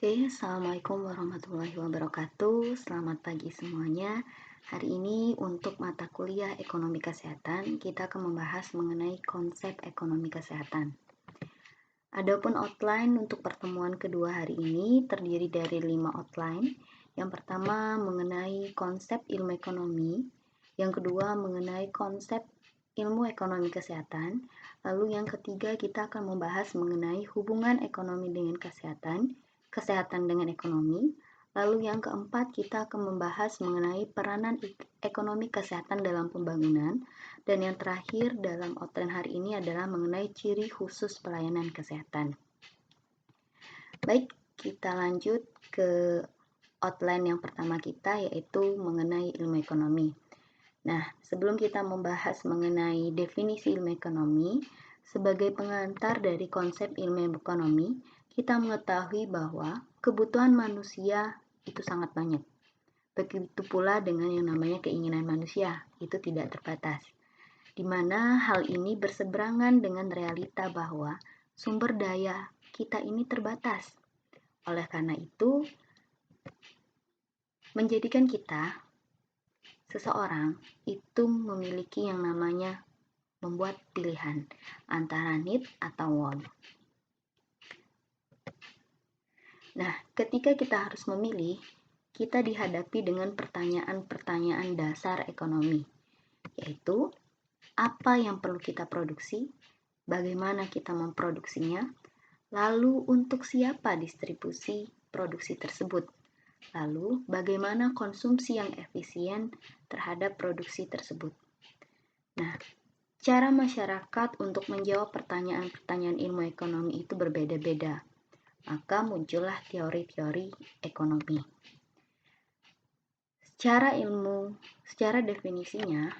Oke, Assalamualaikum warahmatullahi wabarakatuh. Selamat pagi semuanya. Hari ini untuk mata kuliah Ekonomi Kesehatan, kita akan membahas mengenai konsep ekonomi kesehatan. Adapun outline untuk pertemuan kedua hari ini terdiri dari 5 outline. Yang pertama mengenai konsep ilmu ekonomi, yang kedua mengenai konsep ilmu ekonomi kesehatan, lalu yang ketiga kita akan membahas mengenai hubungan ekonomi dengan kesehatan, kesehatan dengan ekonomi, lalu yang keempat kita akan membahas mengenai peranan ekonomi kesehatan dalam pembangunan, dan yang terakhir dalam outline hari ini adalah mengenai ciri khusus pelayanan kesehatan. Baik, kita lanjut ke outline yang pertama kita, yaitu mengenai ilmu ekonomi. Nah, sebelum kita membahas mengenai definisi ilmu ekonomi, sebagai pengantar dari konsep ilmu ekonomi, kita mengetahui bahwa kebutuhan manusia itu sangat banyak. Begitu pula dengan yang namanya keinginan manusia, itu tidak terbatas. Di mana hal ini berseberangan dengan realita bahwa sumber daya kita ini terbatas. Oleh karena itu, menjadikan kita, seseorang, itu memiliki yang namanya membuat pilihan antara need atau want. Nah, ketika kita harus memilih, kita dihadapi dengan pertanyaan-pertanyaan dasar ekonomi, yaitu apa yang perlu kita produksi, bagaimana kita memproduksinya, lalu untuk siapa distribusi produksi tersebut, lalu bagaimana konsumsi yang efisien terhadap produksi tersebut. Nah, cara masyarakat untuk menjawab pertanyaan-pertanyaan ilmu ekonomi itu berbeda-beda. Maka muncullah teori-teori ekonomi. Secara definisinya,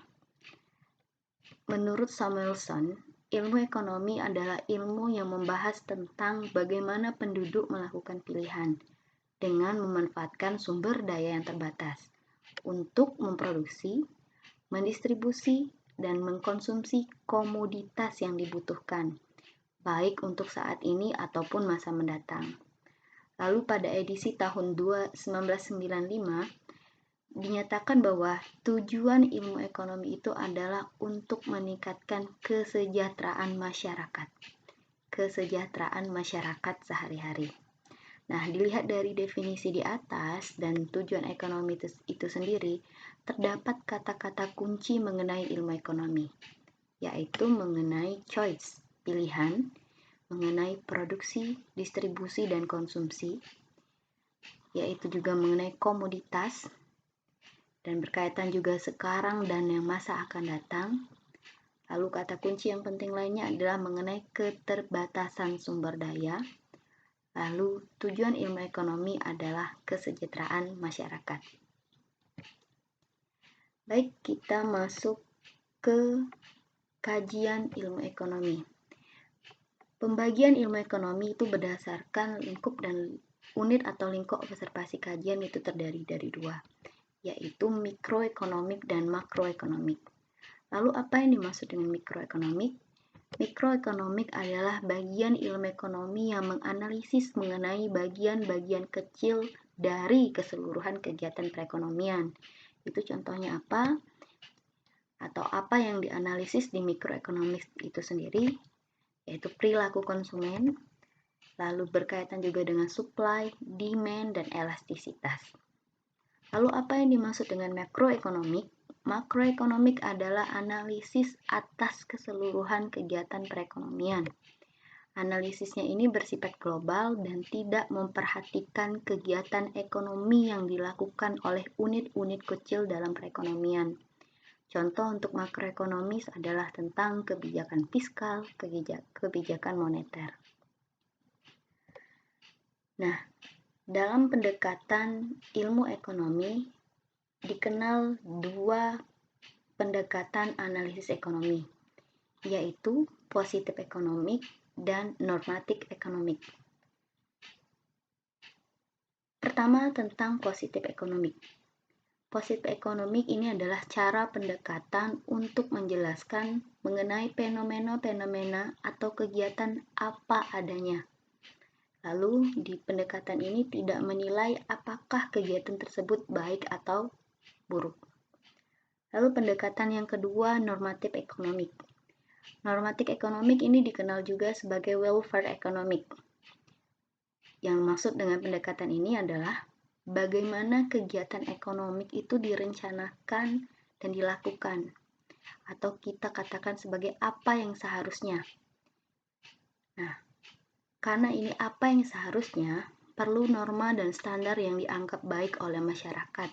menurut Samuelson, ilmu ekonomi adalah ilmu yang membahas tentang bagaimana penduduk melakukan pilihan dengan memanfaatkan sumber daya yang terbatas untuk memproduksi, mendistribusi, dan mengkonsumsi komoditas yang dibutuhkan, baik untuk saat ini ataupun masa mendatang. Lalu pada edisi tahun 1995, dinyatakan bahwa tujuan ilmu ekonomi itu adalah untuk meningkatkan kesejahteraan masyarakat sehari-hari. Nah, dilihat dari definisi di atas dan tujuan ekonomi itu sendiri, terdapat kata-kata kunci mengenai ilmu ekonomi, yaitu mengenai choice, pilihan, mengenai produksi, distribusi, dan konsumsi, yaitu juga mengenai komoditas, dan berkaitan juga sekarang dan yang masa akan datang. Lalu kata kunci yang penting lainnya adalah mengenai keterbatasan sumber daya. Lalu tujuan ilmu ekonomi adalah kesejahteraan masyarakat. Baik, kita masuk ke kajian ilmu ekonomi. Pembagian ilmu ekonomi itu berdasarkan lingkup dan unit atau lingkup observasi kajian itu terdiri dari dua, yaitu mikroekonomik dan makroekonomik. Lalu apa yang dimaksud dengan mikroekonomik? Mikroekonomik adalah bagian ilmu ekonomi yang menganalisis mengenai bagian-bagian kecil dari keseluruhan kegiatan perekonomian. Itu contohnya apa? Atau apa yang dianalisis di mikroekonomik itu sendiri, yaitu perilaku konsumen, lalu berkaitan juga dengan supply, demand, dan elastisitas. Lalu apa yang dimaksud dengan makroekonomik? Makroekonomik adalah analisis atas keseluruhan kegiatan perekonomian. Analisisnya ini bersifat global dan tidak memperhatikan kegiatan ekonomi yang dilakukan oleh unit-unit kecil dalam perekonomian. Contoh untuk makroekonomis adalah tentang kebijakan fiskal, kebijakan moneter. Nah, dalam pendekatan ilmu ekonomi, dikenal dua pendekatan analisis ekonomi, yaitu positif ekonomik dan normatif ekonomik. Pertama, tentang positif ekonomik. Positif ekonomik ini adalah cara pendekatan untuk menjelaskan mengenai fenomena-fenomena atau kegiatan apa adanya. Lalu di pendekatan ini tidak menilai apakah kegiatan tersebut baik atau buruk. Lalu pendekatan yang kedua, normatif ekonomik. Normatif ekonomik ini dikenal juga sebagai welfare economic. Yang maksud dengan pendekatan ini adalah bagaimana kegiatan ekonomik itu direncanakan dan dilakukan, atau kita katakan sebagai apa yang seharusnya. Nah, karena ini apa yang seharusnya, perlu norma dan standar yang dianggap baik oleh masyarakat,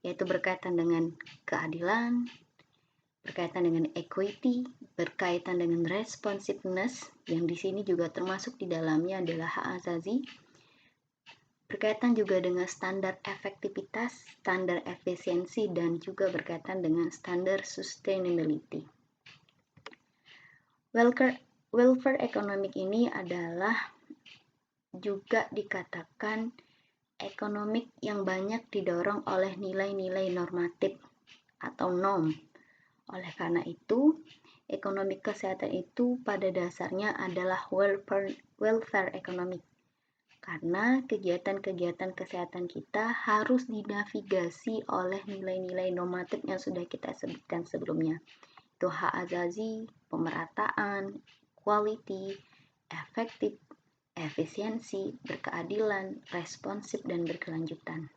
yaitu berkaitan dengan keadilan, berkaitan dengan equity, berkaitan dengan responsiveness, yang di sini juga termasuk di dalamnya adalah hak asasi, berkaitan juga dengan standar efektivitas, standar efisiensi, dan juga berkaitan dengan standar sustainability. Welfare economic ini adalah juga dikatakan ekonomik yang banyak didorong oleh nilai-nilai normatif atau norm. Oleh karena itu, ekonomi kesehatan itu pada dasarnya adalah welfare economic. Karena kegiatan-kegiatan kesehatan kita harus dinavigasi oleh nilai-nilai normatif yang sudah kita sebutkan sebelumnya. Itu hak asasi, pemerataan, quality, efektif, efisiensi, berkeadilan, responsif, dan berkelanjutan.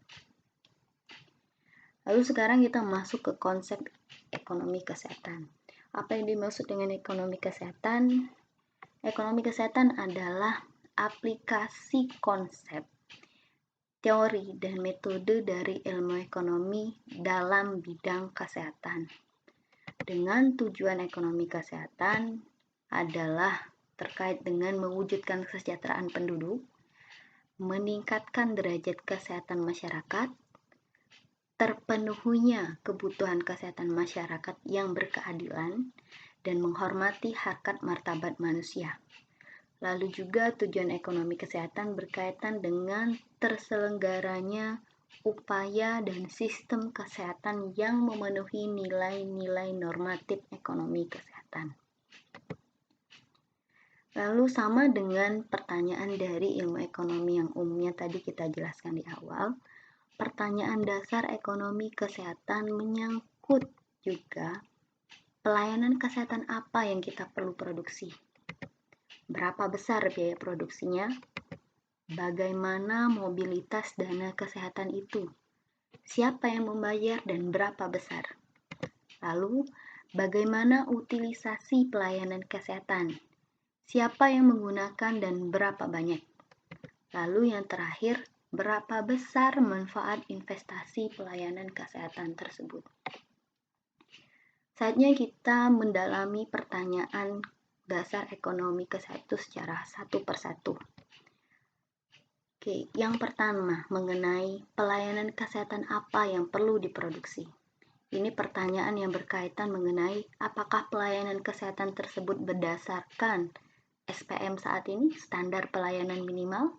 Lalu sekarang kita masuk ke konsep ekonomi kesehatan. Apa yang dimaksud dengan ekonomi kesehatan? Ekonomi kesehatan adalah aplikasi konsep, teori, dan metode dari ilmu ekonomi dalam bidang kesehatan. Dengan tujuan ekonomi kesehatan adalah terkait dengan mewujudkan kesejahteraan penduduk, meningkatkan derajat kesehatan masyarakat, terpenuhinya kebutuhan kesehatan masyarakat yang berkeadilan, dan menghormati harkat martabat manusia. Lalu juga tujuan ekonomi kesehatan berkaitan dengan terselenggaranya upaya dan sistem kesehatan yang memenuhi nilai-nilai normatif ekonomi kesehatan. Lalu sama dengan pertanyaan dari ilmu ekonomi yang umumnya tadi kita jelaskan di awal, pertanyaan dasar ekonomi kesehatan menyangkut juga pelayanan kesehatan apa yang kita perlu produksi. Berapa besar biaya produksinya? Bagaimana mobilitas dana kesehatan itu? Siapa yang membayar dan berapa besar? Lalu, bagaimana utilisasi pelayanan kesehatan? Siapa yang menggunakan dan berapa banyak? Lalu yang terakhir, berapa besar manfaat investasi pelayanan kesehatan tersebut? Saatnya kita mendalami pertanyaan dasar ekonomi kesehatan secara satu persatu. Oke, yang pertama mengenai pelayanan kesehatan apa yang perlu diproduksi. Ini pertanyaan yang berkaitan mengenai apakah pelayanan kesehatan tersebut berdasarkan SPM saat ini, standar pelayanan minimal.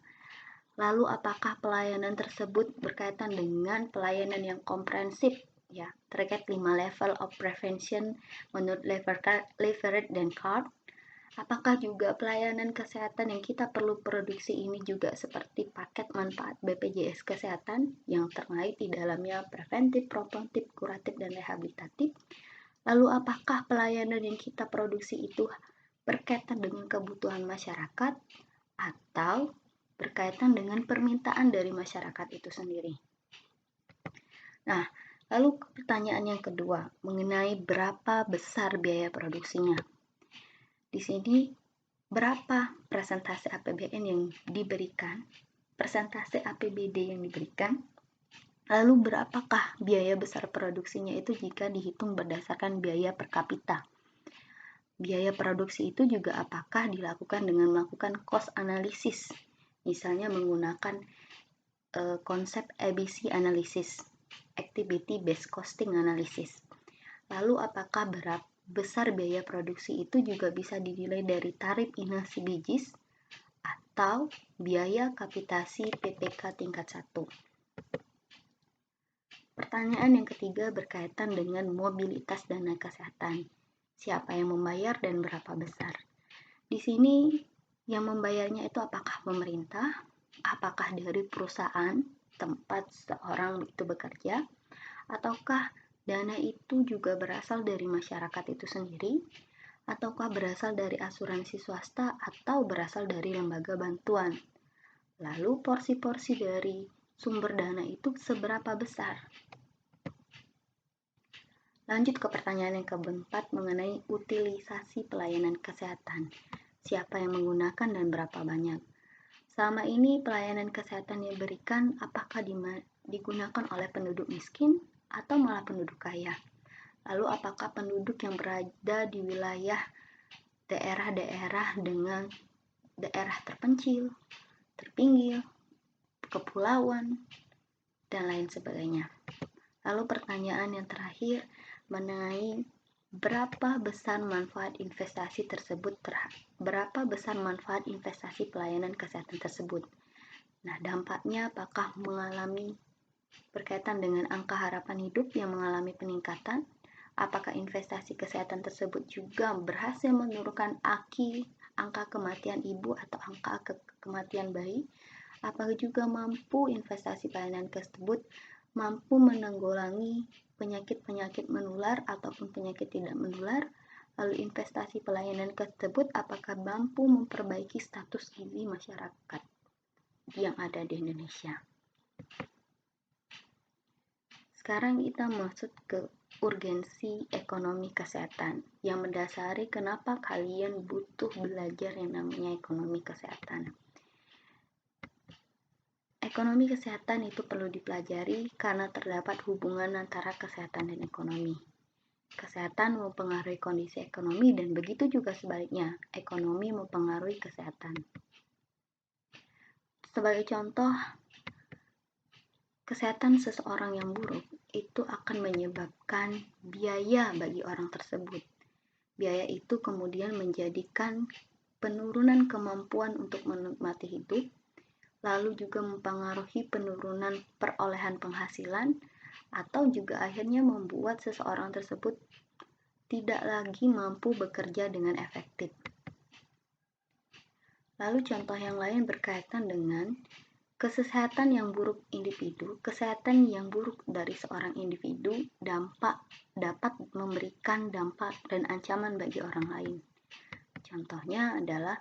Lalu apakah pelayanan tersebut berkaitan dengan pelayanan yang komprehensif, ya, terkait 5 level of prevention menurut Leverett dan Card. Apakah juga pelayanan kesehatan yang kita perlu produksi ini juga seperti paket manfaat BPJS Kesehatan yang terkait di dalamnya preventif, promotif, kuratif, dan rehabilitatif. Lalu apakah pelayanan yang kita produksi itu berkaitan dengan kebutuhan masyarakat atau berkaitan dengan permintaan dari masyarakat itu sendiri. Nah, lalu pertanyaan yang kedua mengenai berapa besar biaya produksinya. Di sini berapa persentase APBN yang diberikan, persentase APBD yang diberikan, lalu berapakah biaya besar produksinya itu jika dihitung berdasarkan biaya per kapita. Biaya produksi itu juga apakah dilakukan dengan melakukan cost analysis, misalnya menggunakan konsep ABC analysis, activity based costing analysis. Lalu apakah besar biaya produksi itu juga bisa dinilai dari tarif inasi bijis atau biaya kapitasi PPK tingkat 1. Pertanyaan yang ketiga berkaitan dengan mobilitas dana kesehatan. Siapa yang membayar dan berapa besar? Di sini Yang membayarnya itu apakah pemerintah, apakah dari perusahaan tempat seorang itu bekerja, ataukah dana itu juga berasal dari masyarakat itu sendiri, ataukah berasal dari asuransi swasta atau berasal dari lembaga bantuan. Lalu porsi-porsi dari sumber dana itu seberapa besar? Lanjut ke pertanyaan yang keempat mengenai utilisasi pelayanan kesehatan. Siapa yang menggunakan dan berapa banyak? Selama ini pelayanan kesehatan yang diberikan apakah digunakan oleh penduduk miskin atau malah penduduk kaya? Lalu apakah penduduk yang berada di wilayah daerah-daerah dengan daerah terpencil, terpinggir, kepulauan, dan lain sebagainya? Lalu pertanyaan yang terakhir mengenai berapa besar manfaat investasi pelayanan kesehatan tersebut. Nah, dampaknya apakah mengalami berkaitan dengan angka harapan hidup yang mengalami peningkatan? Apakah investasi kesehatan tersebut juga berhasil menurunkan angka kematian ibu atau angka kematian bayi? Apakah juga mampu investasi pelayanan tersebut mampu menanggulangi penyakit-penyakit menular ataupun penyakit tidak menular? Lalu investasi pelayanan tersebut apakah mampu memperbaiki status gizi masyarakat yang ada di Indonesia? Sekarang kita masuk ke urgensi ekonomi kesehatan yang mendasari kenapa kalian butuh belajar yang namanya ekonomi kesehatan. Ekonomi kesehatan itu perlu dipelajari karena terdapat hubungan antara kesehatan dan ekonomi. Kesehatan mempengaruhi kondisi ekonomi dan begitu juga sebaliknya, ekonomi mempengaruhi kesehatan. Sebagai contoh, kesehatan seseorang yang buruk itu akan menyebabkan biaya bagi orang tersebut. Biaya itu kemudian menjadikan penurunan kemampuan untuk menikmati hidup, lalu juga mempengaruhi penurunan perolehan penghasilan, atau juga akhirnya membuat seseorang tersebut tidak lagi mampu bekerja dengan efektif. Lalu contoh yang lain berkaitan dengan kesehatan yang buruk individu. Kesehatan yang buruk dari seorang individu dapat memberikan dampak dan ancaman bagi orang lain. Contohnya adalah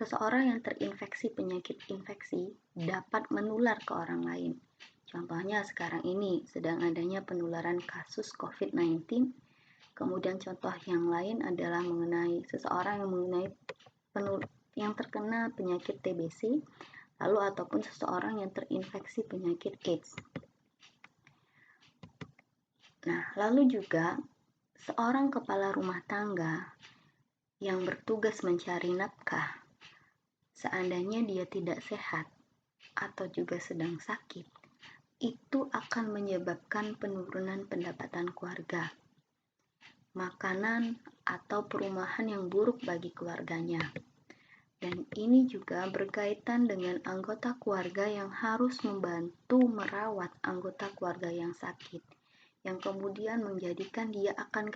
seseorang yang terinfeksi penyakit infeksi dapat menular ke orang lain. Contohnya sekarang ini sedang adanya penularan kasus COVID-19. Kemudian contoh yang lain adalah mengenai seseorang yang terkena penyakit TBC, lalu ataupun seseorang yang terinfeksi penyakit AIDS. Nah, lalu juga seorang kepala rumah tangga yang bertugas mencari nafkah, seandainya dia tidak sehat atau juga sedang sakit, itu akan menyebabkan penurunan pendapatan keluarga, makanan atau perumahan yang buruk bagi keluarganya. Dan ini juga berkaitan dengan anggota keluarga yang harus membantu merawat anggota keluarga yang sakit, yang kemudian menjadikan dia akan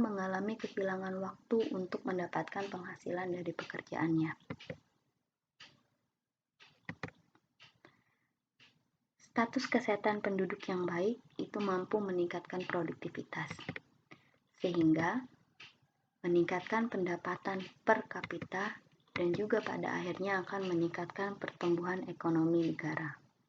mengalami kehilangan waktu untuk mendapatkan penghasilan dari pekerjaannya. Status kesehatan penduduk yang baik itu mampu meningkatkan produktivitas, sehingga meningkatkan pendapatan per kapita dan juga pada akhirnya akan meningkatkan pertumbuhan ekonomi negara.